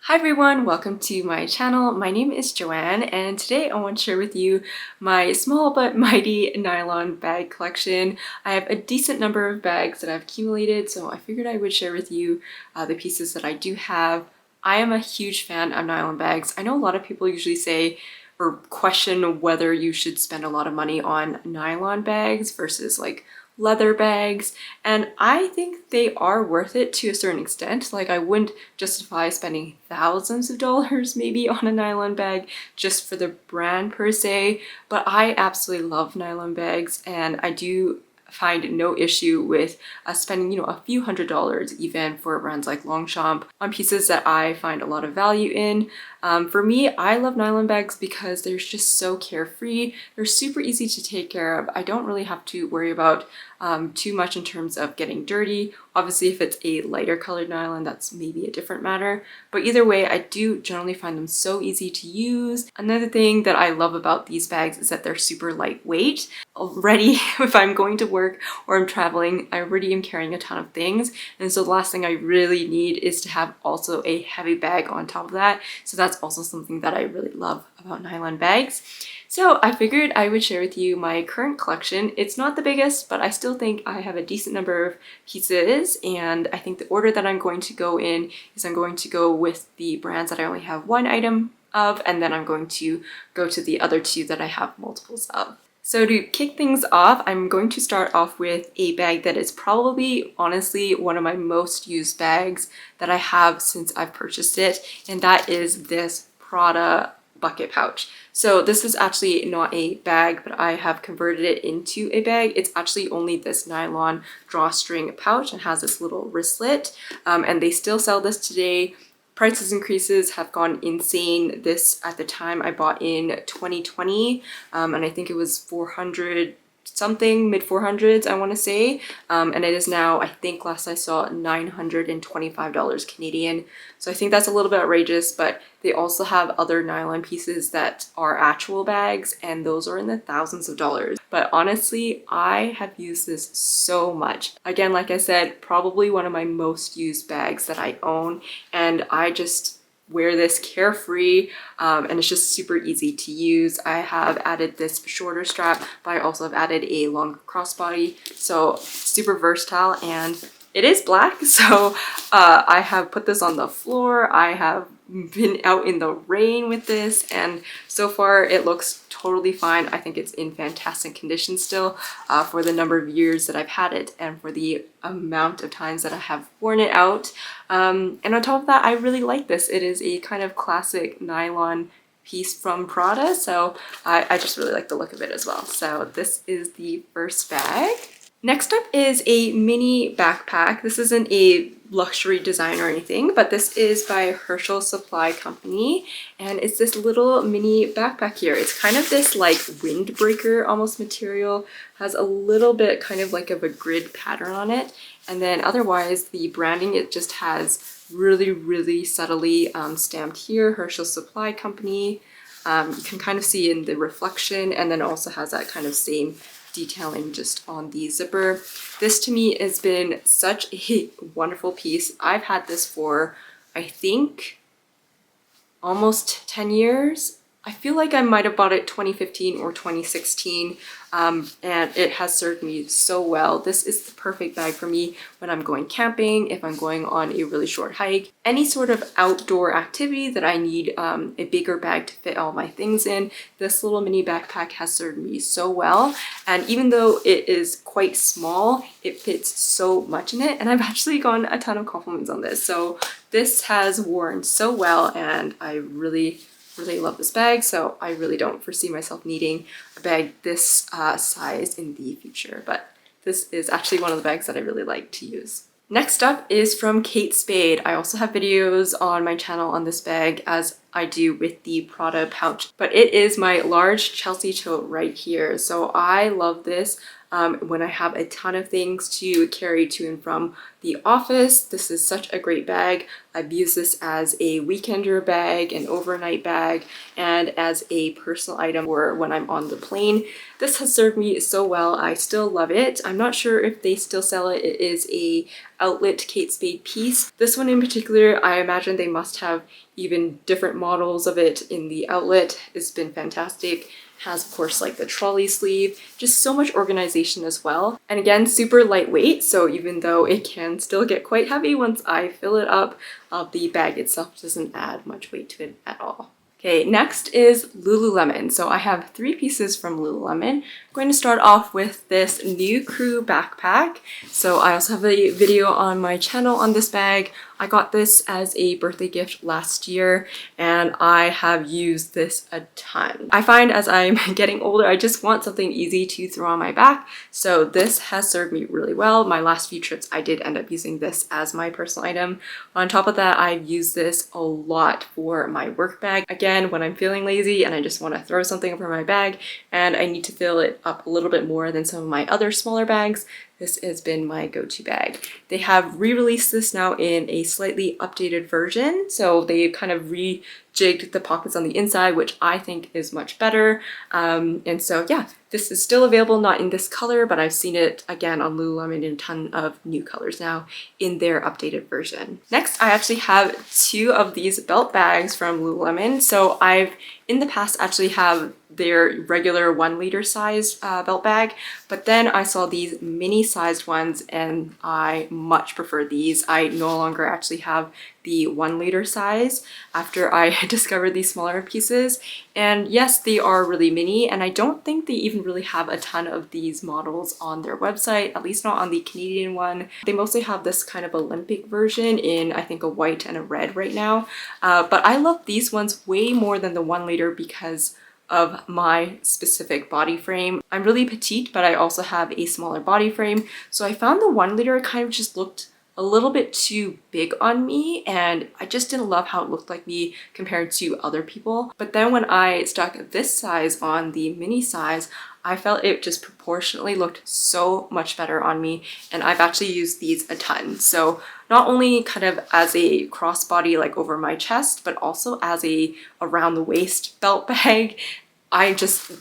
Hi everyone, welcome to my channel. My name is Joanne and today I want to share with you my small but mighty nylon bag collection. I have a decent number of bags that I've accumulated, so I figured I would share with you the pieces that I do have. I am a huge fan of nylon bags. I know a lot of people usually say or question whether you should spend a lot of money on nylon bags versus like leather bags, and I think they are worth it to a certain extent. Like, I wouldn't justify spending thousands of dollars maybe on a nylon bag just for the brand per se, but I absolutely love nylon bags and I do find no issue with spending, a few $100s even for brands like Longchamp on pieces that I find a lot of value in. For me, I love nylon bags because they're just so carefree. They're super easy to take care of. I don't really have to worry about too much in terms of getting dirty. Obviously, if it's a lighter colored nylon, that's maybe a different matter. But either way, I do generally find them so easy to use. Another thing that I love about these bags is that they're super lightweight. Already, if I'm going to work or I'm traveling, I already am carrying a ton of things. And so the last thing I really need is to have also a heavy bag on top of that. So that's also something that I really love about nylon bags. So I figured I would share with you my current collection. It's not the biggest, but I still think I have a decent number of pieces, and I think the order that I'm going to go in is I'm going to go with the brands that I only have one item of, and then I'm going to go to the other two that I have multiples of. So to kick things off, I'm going to start off with a bag that is probably, honestly, one of my most used bags that I have since I've purchased it, and that is this Prada bucket pouch. So this is actually not a bag, but I have converted it into a bag. It's actually only this nylon drawstring pouch and has this little wristlet, and they still sell this today. Prices increases have gone insane. This, at the time I bought in 2020, and I think it was 400 something, mid 400s I want to say, and it is now, I think last I saw, $925 Canadian. So I think that's a little bit outrageous, but they also have other nylon pieces that are actual bags, and those are in the thousands of dollars. But honestly, I have used this so much. Again, like I said, probably one of my most used bags that I own, and I just wear this carefree, and it's just super easy to use. I have added this shorter strap, but I also have added a longer crossbody, so super versatile. And it is black, so I have put this on the floor. I have been out in the rain with this, and so far it looks totally fine. I think it's in fantastic condition still, for the number of years that I've had it and for the amount of times that I have worn it out. And on top of that, I really like this. It is a kind of classic nylon piece from Prada, so I just really like the look of it as well. So this is the first bag. Next up is a mini backpack. This isn't a luxury design or anything, but this is by Herschel Supply Company, and it's this little mini backpack here. It's kind of this like windbreaker almost material, has a little bit kind of like of a grid pattern on it, and then otherwise the branding, it just has really subtly stamped here, Herschel Supply Company. You can kind of see in the reflection, and then also has that kind of same detailing just on the zipper. This to me has been such a wonderful piece. I've had this for, I think, almost 10 years. I feel like I might have bought it 2015 or 2016, and it has served me so well. This is the perfect bag for me when I'm going camping, if I'm going on a really short hike, any sort of outdoor activity that I need a bigger bag to fit all my things in. This little mini backpack has served me so well, and even though it is quite small, it fits so much in it, and I've actually gotten a ton of compliments on this. So this has worn so well, and I really love this bag, so I really don't foresee myself needing a bag this size in the future, but this is actually one of the bags that I really like to use. Next up is from Kate Spade. I also have videos on my channel on this bag, as I do with the Prada pouch, but it is my large Chelsea tote right here. So I love this. when I have a ton of things to carry to and from the office. This is such a great bag. I've used this as a weekender bag, an overnight bag, and as a personal item for when I'm on the plane. This has served me so well. I still love it. I'm not sure if they still sell it. It is a outlet Kate Spade piece. This one in particular, I imagine they must have even different models of it in the outlet. It's been fantastic. Has, of course, like the trolley sleeve, just so much organization as well. And again, super lightweight, so even though it can still get quite heavy once I fill it up, the bag itself doesn't add much weight to it at all. Okay, next is Lululemon. So I have 3 pieces from Lululemon. I'm going to start off with this New Crew backpack. So I also have a video on my channel on this bag. I got this as a birthday gift last year and I have used this a ton. I find as I'm getting older, I just want something easy to throw on my back. So this has served me really well. My last few trips, I did end up using this as my personal item. On top of that, I've used this a lot for my work bag. Again, when I'm feeling lazy and I just want to throw something over my bag and I need to fill it up a little bit more than some of my other smaller bags, this has been my go-to bag. They have re-released this now in a slightly updated version. So they kind of rejigged the pockets on the inside, which I think is much better. And so yeah, this is still available, not in this color, but I've seen it again on Lululemon in a ton of new colors now in their updated version. Next, I actually have 2 of these belt bags from Lululemon. So I've in the past actually have their regular 1-liter size belt bag, but then I saw these mini sized ones and I much prefer these. I no longer actually have the 1-liter size after I discovered these smaller pieces. And yes, they are really mini, and I don't think they even really have a ton of these models on their website, at least not on the Canadian one. They mostly have this kind of Olympic version in, I think, a white and a red right now. But I love these ones way more than the 1-liter because of my specific body frame. I'm really petite, but I also have a smaller body frame. So I found the 1-liter kind of just looked a little bit too big on me, and I just didn't love how it looked like me compared to other people. But then when I stuck this size on the mini size, I felt it just proportionately looked so much better on me, and I've actually used these a ton. So not only kind of as a crossbody like over my chest, but also as a around the waist belt bag.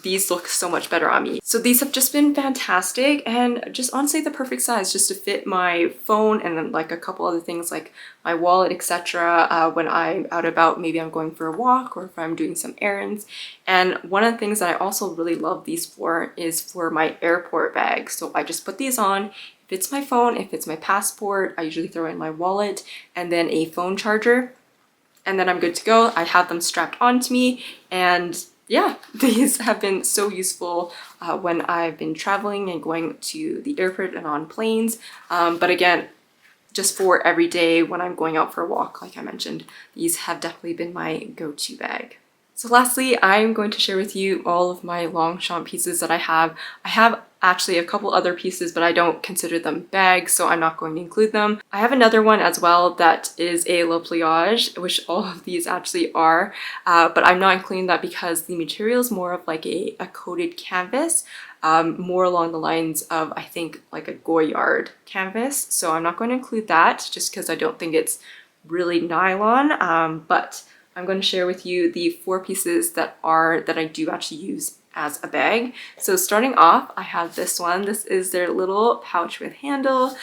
These look so much better on me. So these have just been fantastic and just honestly the perfect size just to fit my phone and then like a couple other things like my wallet, etc. When I'm out about, maybe I'm going for a walk or if I'm doing some errands. And one of the things that I also really love these for is for my airport bag. So I just put these on. If it's my phone, if it's my passport, I usually throw in my wallet and then a phone charger, and then I'm good to go. I have them strapped onto me, and yeah, these have been so useful when I've been traveling and going to the airport and on planes. But again, just for every day when I'm going out for a walk, like I mentioned, these have definitely been my go-to bag. So lastly, I'm going to share with you all of my Longchamp pieces that I have. I have actually a couple other pieces, but I don't consider them bags, so I'm not going to include them. I have another one as well that is a Le Pliage, which all of these actually are, but I'm not including that because the material is more of like a coated canvas, more along the lines of, I think, like a Goyard canvas. So I'm not going to include that just because I don't think it's really nylon, but I'm going to share with you the 4 pieces that I do actually use as a bag. So starting off, I have this one. This is their little pouch with handle.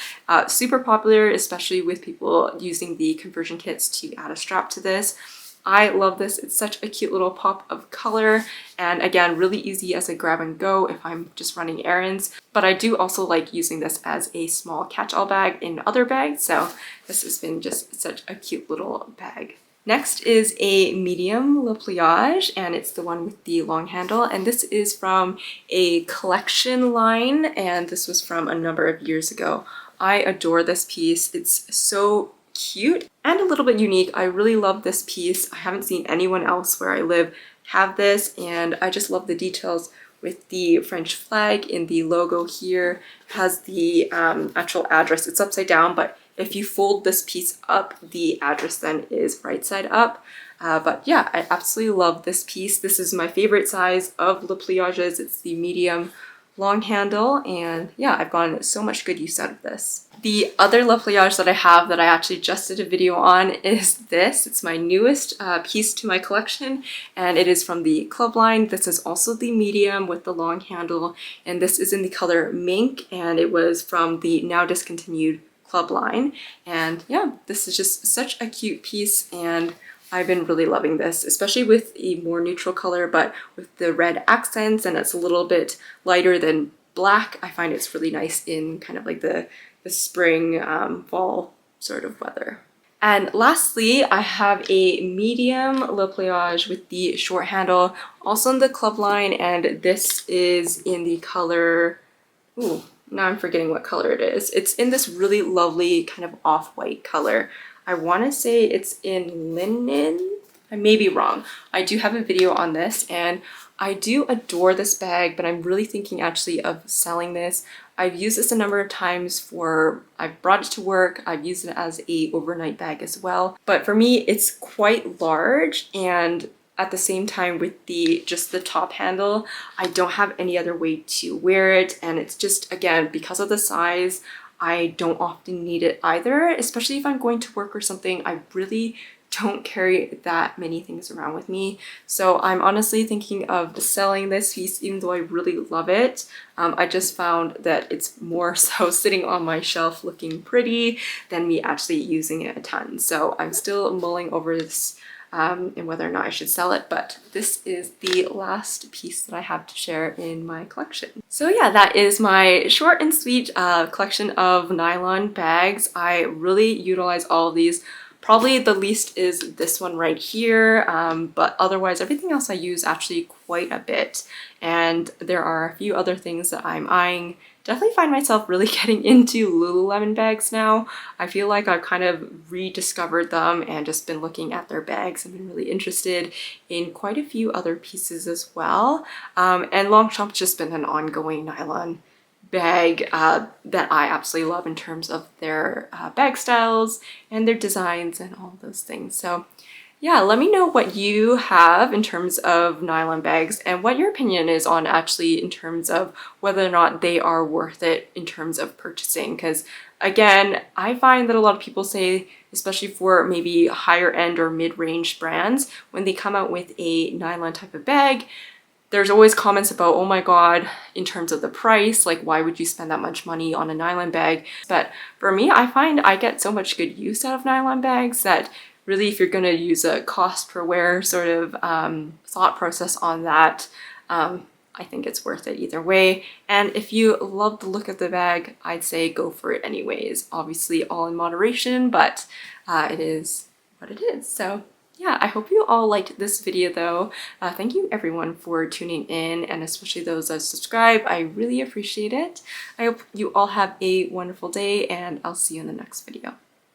Super popular, especially with people using the conversion kits to add a strap to this. I love this. It's such a cute little pop of color, and again, really easy as a grab and go if I'm just running errands. But I do also like using this as a small catch-all bag in other bags, so this has been just such a cute little bag. Next is a medium Le Pliage, and it's the one with the long handle, and this is from a collection line, and this was from a number of years ago. I adore this piece. It's so cute and a little bit unique. I really love this piece. I haven't seen anyone else where I live have this, and I just love the details with the French flag in the logo here. It has the actual address. It's upside down, but if you fold this piece up, the address then is right side up. But yeah, I absolutely love this piece. This is my favorite size of Le Pliages. It's the medium long handle, and yeah, I've gotten so much good use out of this. The other Le Pliage that I have that I actually just did a video on is this. It's my newest piece to my collection, and it is from the Club line. This is also the medium with the long handle, and this is in the color Mink, and it was from the now discontinued Club line. And yeah, this is just such a cute piece, and I've been really loving this, especially with a more neutral color, but with the red accents, and it's a little bit lighter than black. I find it's really nice in kind of like the spring, fall sort of weather. And lastly, I have a medium Le Pliage with the short handle, also in the Club line, and this is in the color, ooh, now I'm forgetting what color it is. It's in this really lovely kind of off-white color. I want to say it's in linen. I may be wrong. I do have a video on this, and I do adore this bag, but I'm really thinking actually of selling this. I've used this a number of times I've brought it to work, I've used it as a overnight bag as well. But for me, it's quite large, and at the same time with just the top handle, I don't have any other way to wear it. And it's just, again, because of the size, I don't often need it either, especially if I'm going to work or something. I really don't carry that many things around with me. So I'm honestly thinking of selling this piece, even though I really love it. I just found that it's more so sitting on my shelf looking pretty than me actually using it a ton. So I'm still mulling over this and whether or not I should sell it, but this is the last piece that I have to share in my collection. So yeah, that is my short and sweet collection of nylon bags. I really utilize all of these. Probably the least is this one right here, but otherwise everything else I use actually quite a bit. And there are a few other things that I'm eyeing. Definitely find myself really getting into Lululemon bags now. I feel like I've kind of rediscovered them and just been looking at their bags and been really interested in quite a few other pieces as well. And Longchamp's just been an ongoing nylon bag that I absolutely love in terms of their bag styles and their designs and all those things. So yeah, let me know what you have in terms of nylon bags and what your opinion is on actually in terms of whether or not they are worth it in terms of purchasing. Because again, I find that a lot of people say, especially for maybe higher end or mid-range brands, when they come out with a nylon type of bag, there's always comments about, oh my god, in terms of the price, like why would you spend that much money on a nylon bag? But for me, I find I get so much good use out of nylon bags that really, if you're going to use a cost per wear sort of thought process on that, I think it's worth it either way. And if you love the look of the bag, I'd say go for it anyways. Obviously all in moderation, but it is what it is. So yeah, I hope you all liked this video though. Thank you everyone for tuning in, and especially those that subscribe. I really appreciate it. I hope you all have a wonderful day, and I'll see you in the next video.